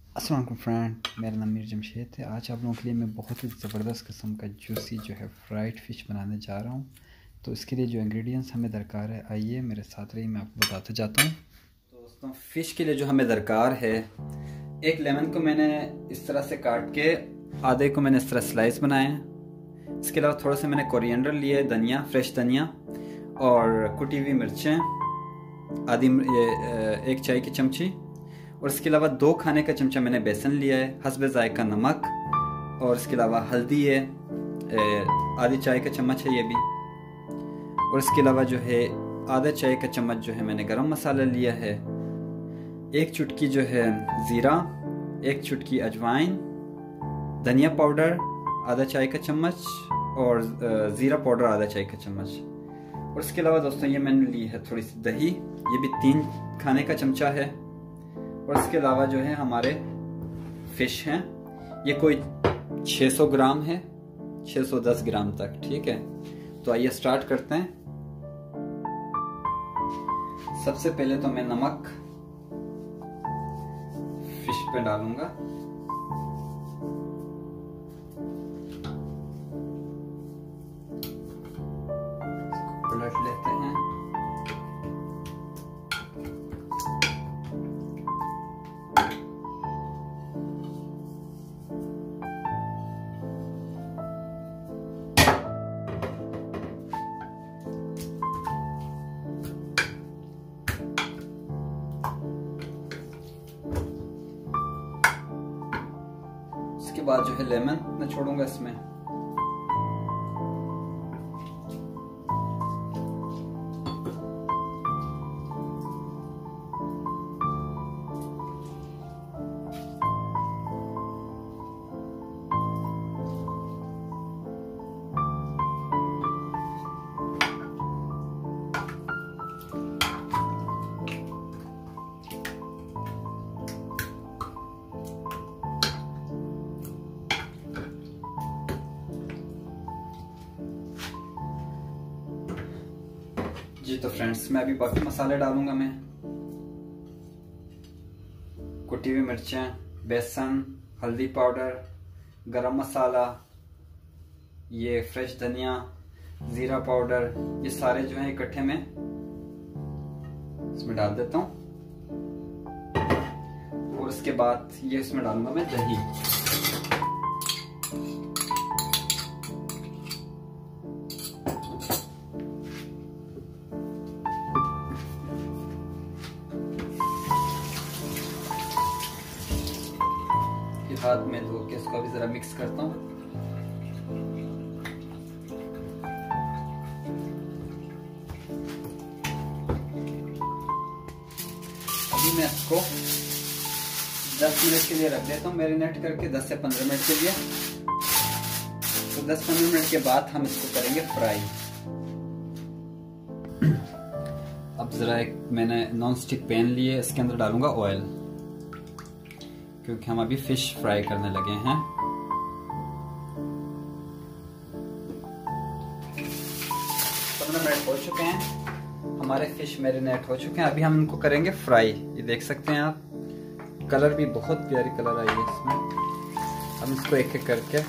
अस्सलाम वालेकुम फ्रेंड, मेरा नाम मीर जमशेद है। आज आप लोगों के लिए मैं बहुत ही ज़बरदस्त किस्म का जूसी जो है फ्राइड फ़िश बनाने जा रहा हूँ। तो इसके लिए जो इंग्रेडिएंट्स हमें दरकार है, आइए मेरे साथ रहिए, मैं आपको बताता जाता हूँ। तो दोस्तों, फ़िश के लिए जो हमें दरकार है, एक लेमन को मैंने इस तरह से काट के आधे को मैंने इस तरह स्लाइस बनाए हैं। इसके अलावा थोड़ा सा मैंने कोरिएंडर लिए, धनिया, फ्रेश धनिया और कुटी हुई मिर्चें आधी, एक चाय की चमची, और इसके अलावा 2 खाने का चमचा मैंने बेसन लिया है, हस्बे जायका नमक, और इसके अलावा हल्दी है, आधी चाय का चम्मच है ये भी, और इसके अलावा जो है आधा चाय का चम्मच जो है मैंने गरम मसाला लिया है, 1 चुटकी जो है ज़ीरा, 1 चुटकी अजवाइन, धनिया पाउडर आधा चाय का चम्मच और ज़ीरा पाउडर आधा चाय का चम्मच। और इसके अलावा दोस्तों ये मैंने ली है थोड़ी सी दही, ये भी 3 खाने का चमचा है। और इसके अलावा जो है हमारे फिश हैं, ये कोई 600 ग्राम है, 610 ग्राम तक, ठीक है। तो आइए स्टार्ट करते हैं। सबसे पहले तो मैं नमक फिश पे डालूंगा, पलट लेते हैं। उसके बाद जो है लेमन मैं छोड़ूंगा इसमें। जी तो फ्रेंड्स, मैं अभी बाकी मसाले डालूंगा। मैं कुटी हुई मिर्चें, बेसन, हल्दी पाउडर, गरम मसाला, ये फ्रेश धनिया, जीरा पाउडर, ये सारे जो है इकट्ठे में इसमें डाल देता हूँ। और उसके बाद ये इसमें डालूंगा मैं दही। हाथ में धो के इसको भी जरा मिक्स करता हूँ। अभी मैं इसको 10 मिनट के लिए रख देता हूँ मैरिनेट करके, 10 से 15 मिनट के लिए। तो 10-15 मिनट के बाद हम इसको करेंगे फ्राई। अब जरा एक मैंने नॉन स्टिक पैन लिए, इसके अंदर डालूंगा ऑयल, क्योंकि हम अभी फिश फ्राई करने लगे हैं। 15 मिनट हो चुके हैं, हमारे फिश मैरिनेट हो चुके हैं। अभी हम इनको करेंगे फ्राई। ये देख सकते हैं आप, कलर भी बहुत प्यारी कलर आई है इसमें। हम इसको एक एक करके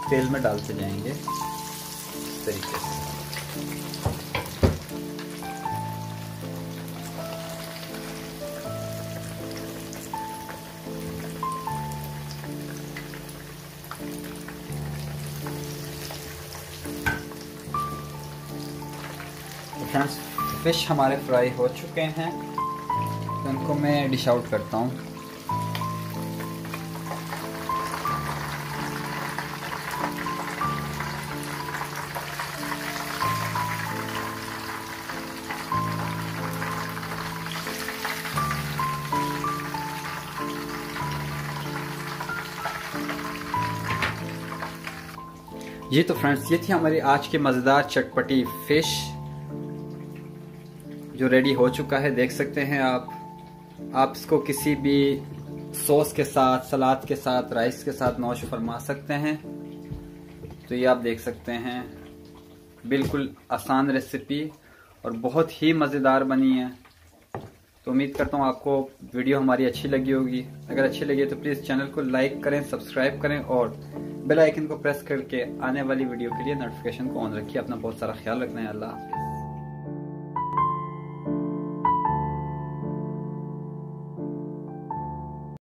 तेल में डालते जाएंगे इस तरीके से। फ्रेंड्स, फिश हमारे फ्राई हो चुके हैं, तो इनको मैं डिश आउट करता हूँ। जी तो फ्रेंड्स, ये थी हमारी आज की मज़ेदार चटपटी फिश जो रेडी हो चुका है। देख सकते हैं आप इसको किसी भी सॉस के साथ, सलाद के साथ, राइस के साथ नौश फरमा सकते हैं। तो ये आप देख सकते हैं, बिल्कुल आसान रेसिपी और बहुत ही मज़ेदार बनी है। तो उम्मीद करता हूँ आपको वीडियो हमारी अच्छी लगी होगी। अगर अच्छी लगी तो प्लीज़ चैनल को लाइक करें, सब्सक्राइब करें और बेल आइकन को प्रेस करके आने वाली वीडियो के लिए नोटिफिकेशन को ऑन रखिए। अपना बहुत सारा ख्याल रखना है। अल्लाह हाफ़िज़।